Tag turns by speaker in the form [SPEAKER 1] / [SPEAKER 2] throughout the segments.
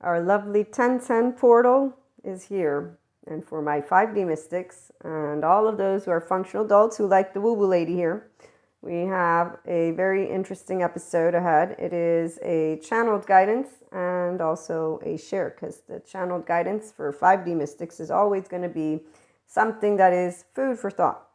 [SPEAKER 1] Our lovely 1010 portal is here. And for my 5D mystics and all of those who are functional adults who like the woo-woo lady here, we have a very interesting episode ahead. It is a channeled guidance and also a share, because the channeled guidance for 5D mystics is always going to be something that is food for thought.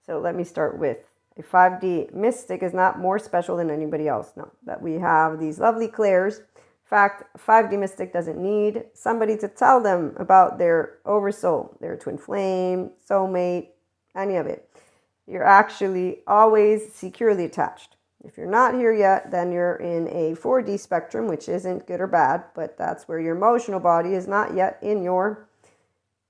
[SPEAKER 1] So let me start with a 5D mystic is not more special than anybody else. No, that we have these lovely clairs. In fact, a 5D mystic doesn't need somebody to tell them about their oversoul, their twin flame, soulmate, any of it. You're actually always securely attached. If you're not here yet, then you're in a 4D spectrum, which isn't good or bad, but that's where your emotional body is not yet in your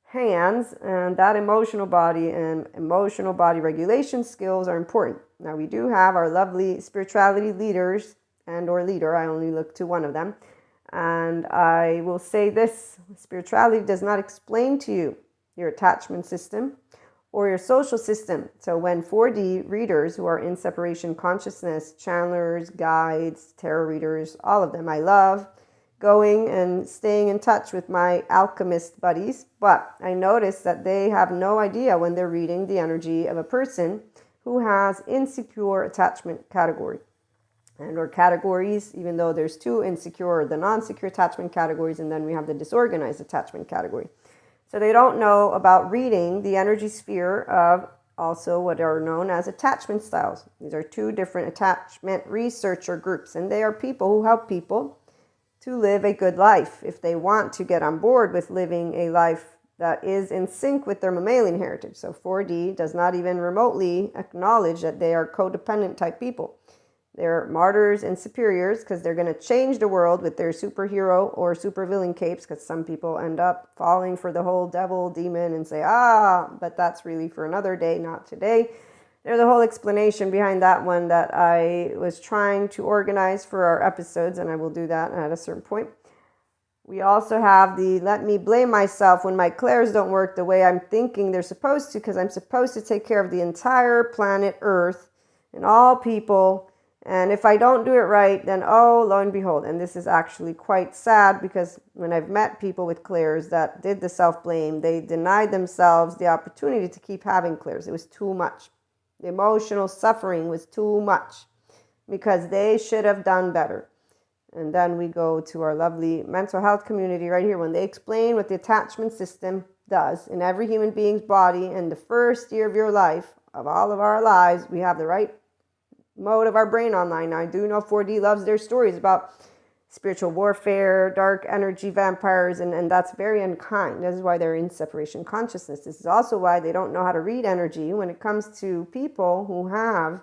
[SPEAKER 1] hands, and that emotional body and emotional body regulation skills are important. Now, we do have our lovely spirituality leaders and or leader. I only look to one of them. And I will say this, spirituality does not explain to you your attachment system or your social system. So when 4D readers who are in separation consciousness, channelers, guides, tarot readers, all of them, I love going and staying in touch with my alchemist buddies. But I notice that they have no idea when they're reading the energy of a person who has insecure attachment category. And or categories, even though there's two insecure, the non-secure attachment categories, and then we have the disorganized attachment category. So they don't know about reading the energy sphere of also what are known as attachment styles. These are two different attachment researcher groups, and they are people who help people to live a good life if they want to get on board with living a life that is in sync with their mammalian heritage. So 4D does not even remotely acknowledge that they are codependent type people. They're martyrs and superiors because they're going to change the world with their superhero or supervillain capes, because some people end up falling for the whole devil, demon, and say, but that's really for another day, not today. There's a whole explanation behind that one that I was trying to organize for our episodes, and I will do that at a certain point. We also have the let me blame myself when my clairs don't work the way I'm thinking they're supposed to, because I'm supposed to take care of the entire planet Earth and all people. And if I don't do it right, then lo and behold. And this is actually quite sad, because when I've met people with clairs that did the self-blame, they denied themselves the opportunity to keep having clairs. It was too much. The emotional suffering was too much because they should have done better. And then we go to our lovely mental health community right here when they explain what the attachment system does in every human being's body. In the first year of your life, of all of our lives, we have the right mode of our brain online. Now, I do know 4D loves their stories about spiritual warfare, dark energy vampires, and that's very unkind. This is why they're in separation consciousness. This is also why they don't know how to read energy when it comes to people who have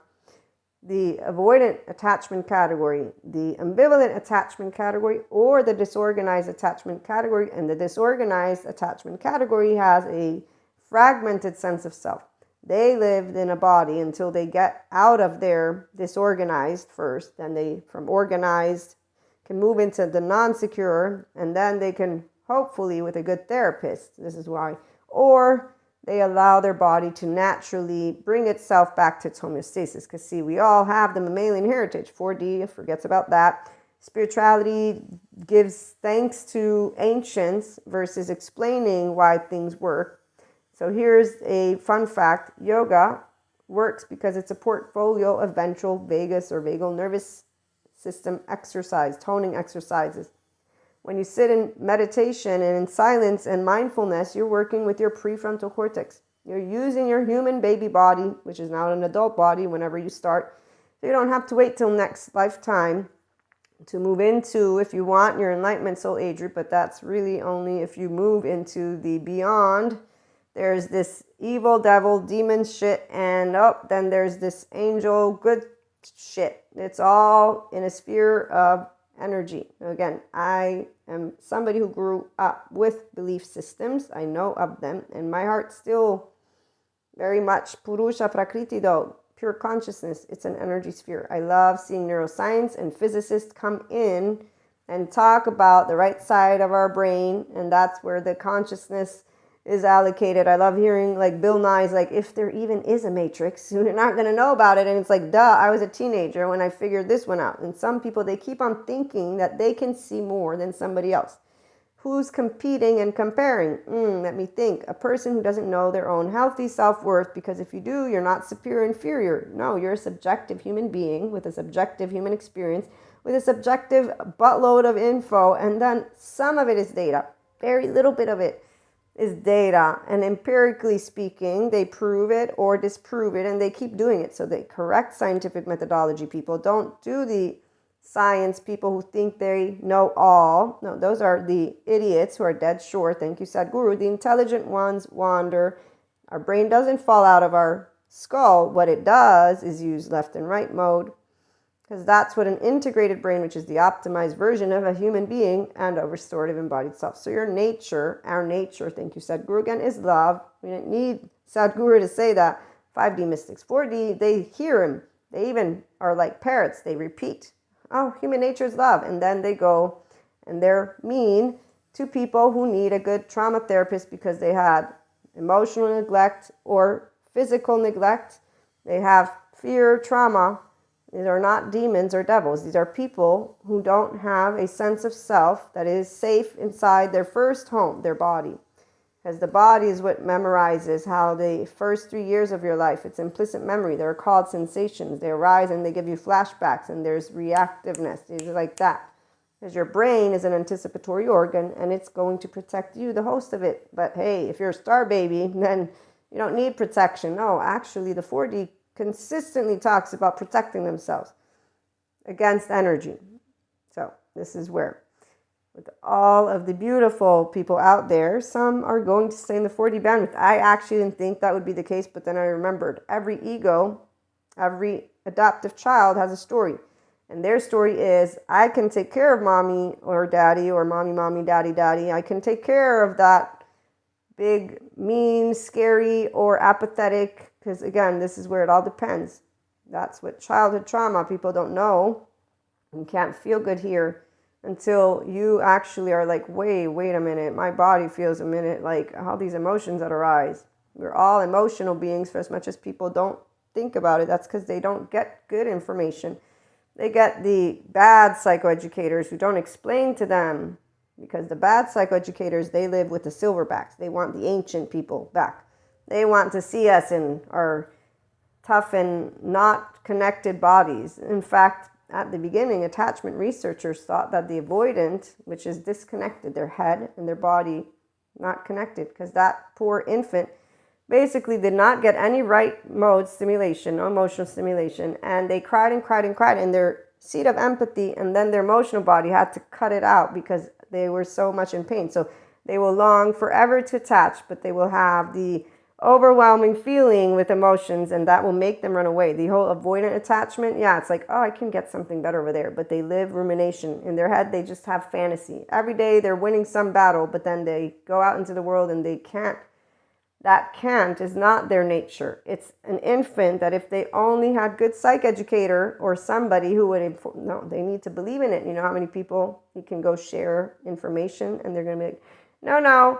[SPEAKER 1] the avoidant attachment category, the ambivalent attachment category, or the disorganized attachment category. And the disorganized attachment category has a fragmented sense of self. They lived in a body until they get out of their disorganized first. Then they, from organized, can move into the non-secure. And then they can, hopefully, with a good therapist, this is why, or they allow their body to naturally bring itself back to its homeostasis. Because, see, we all have the mammalian heritage. 4D forgets about that. Spirituality gives thanks to ancients versus explaining why things work. So here's a fun fact. Yoga works because it's a portfolio of ventral vagus or vagal nervous system exercise, toning exercises. When you sit in meditation and in silence and mindfulness, you're working with your prefrontal cortex. You're using your human baby body, which is now an adult body whenever you start. So you don't have to wait till next lifetime to move into, if you want, your enlightenment soul age group, but that's really only if you move into the beyond. There's this evil devil demon shit, and then there's this angel good shit. It's all in a sphere of energy. Again, I am somebody who grew up with belief systems. I know of them, and my heart still very much Purusha Prakriti, though pure consciousness. It's an energy sphere. I love seeing neuroscience and physicists come in and talk about the right side of our brain, and that's where the consciousness is allocated. I love hearing like Bill Nye's like, if there even is a matrix, you're not going to know about it. And it's like, duh, I was a teenager when I figured this one out. And some people, they keep on thinking that they can see more than somebody else. Who's competing and comparing? Let me think. A person who doesn't know their own healthy self-worth, because if you do, you're not superior, inferior. No, you're a subjective human being with a subjective human experience, with a subjective buttload of info, and then some of it is data. Very little bit of it is data, and empirically speaking, they prove it or disprove it, and they keep doing it. So they correct scientific methodology. People don't do the science people who think they know all. No, those are the idiots who are dead sure. Thank you, Sadhguru. The intelligent ones wander. Our brain doesn't fall out of our skull. What it does is use left and right mode, because that's what an integrated brain, which is the optimized version of a human being and a restorative embodied self. So your nature, our nature, thank you, Sadhguru, again, is love. We didn't need Sadhguru to say that. 5D mystics, 4D, they hear him. They even are like parrots. They repeat, oh, human nature is love. And then they go and they're mean to people who need a good trauma therapist because they had emotional neglect or physical neglect. They have fear, trauma. These are not demons or devils. These are people who don't have a sense of self that is safe inside their first home, their body. Because the body is what memorizes how the first 3 years of your life, it's implicit memory. They're called sensations. They arise and they give you flashbacks, and there's reactiveness. It's like that. Because your brain is an anticipatory organ, and it's going to protect you, the host of it. But hey, if you're a star baby, then you don't need protection. No, actually, the 4D consistently talks about protecting themselves against energy. So this is where, with all of the beautiful people out there, some are going to stay in the 4D bandwidth. I actually didn't think that would be the case, but then I remembered every ego, every adoptive child has a story. And their story is, I can take care of mommy or daddy, or mommy, daddy, daddy. I can take care of that big, mean, scary, or apathetic, because again, this is where it all depends. That's what childhood trauma, people don't know. You can't feel good here until you actually are like, wait a minute, my body feels a minute like all these emotions that arise. We're all emotional beings for as much as people don't think about it. That's because they don't get good information. They get the bad psychoeducators who don't explain to them, because the bad psychoeducators, they live with the silverbacks. They want the ancient people back. They want to see us in our tough and not connected bodies. In fact, at the beginning, attachment researchers thought that the avoidant, which is disconnected, their head and their body not connected, because that poor infant basically did not get any right mode stimulation, no emotional stimulation, and they cried and cried and cried in their seat of empathy, and then their emotional body had to cut it out because they were so much in pain. So they will long forever to attach, but they will have the overwhelming feeling with emotions, and that will make them run away. The whole avoidant attachment, yeah, it's like, oh, I can get something better over there, but they live rumination. In their head, they just have fantasy. Every day they're winning some battle, but then they go out into the world and they can't. That can't is not their nature. It's an infant that if they only had good psych educator or somebody who would inform, no, they need to believe in it. You know how many people you can go share information and they're going to be like, no,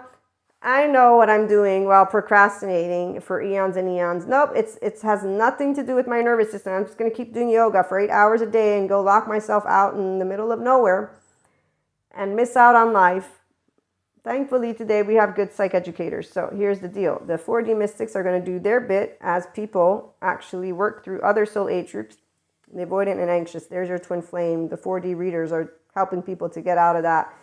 [SPEAKER 1] I know what I'm doing while procrastinating for eons and eons. Nope, it has nothing to do with my nervous system. I'm just going to keep doing yoga for 8 hours a day and go lock myself out in the middle of nowhere and miss out on life. Thankfully, today we have good psychoeducators. So here's the deal. The 4D mystics are going to do their bit as people actually work through other soul age groups. The avoidant and anxious, there's your twin flame. The 4D readers are helping people to get out of that.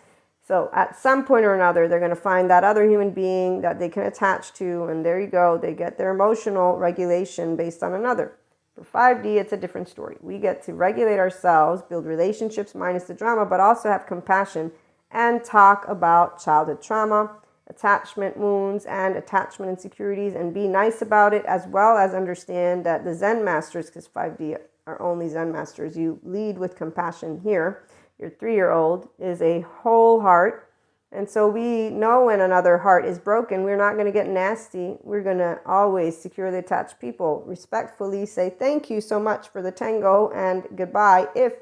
[SPEAKER 1] So at some point or another, they're going to find that other human being that they can attach to. And there you go. They get their emotional regulation based on another. For 5D, it's a different story. We get to regulate ourselves, build relationships minus the drama, but also have compassion and talk about childhood trauma, attachment wounds, and attachment insecurities, and be nice about it, as well as understand that the Zen masters, because 5D are only Zen masters, you lead with compassion here. Your 3-year-old is a whole heart. And so we know when another heart is broken, we're not going to get nasty. We're going to always securely attach people, respectfully say thank you so much for the tango and goodbye if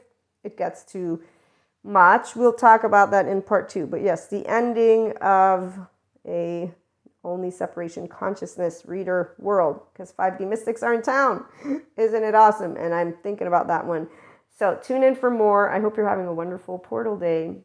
[SPEAKER 1] it gets too much. We'll talk about that in part 2. But yes, the ending of a only separation consciousness reader world, because 5D mystics are in town. Isn't it awesome? And I'm thinking about that one. So tune in for more. I hope you're having a wonderful portal day.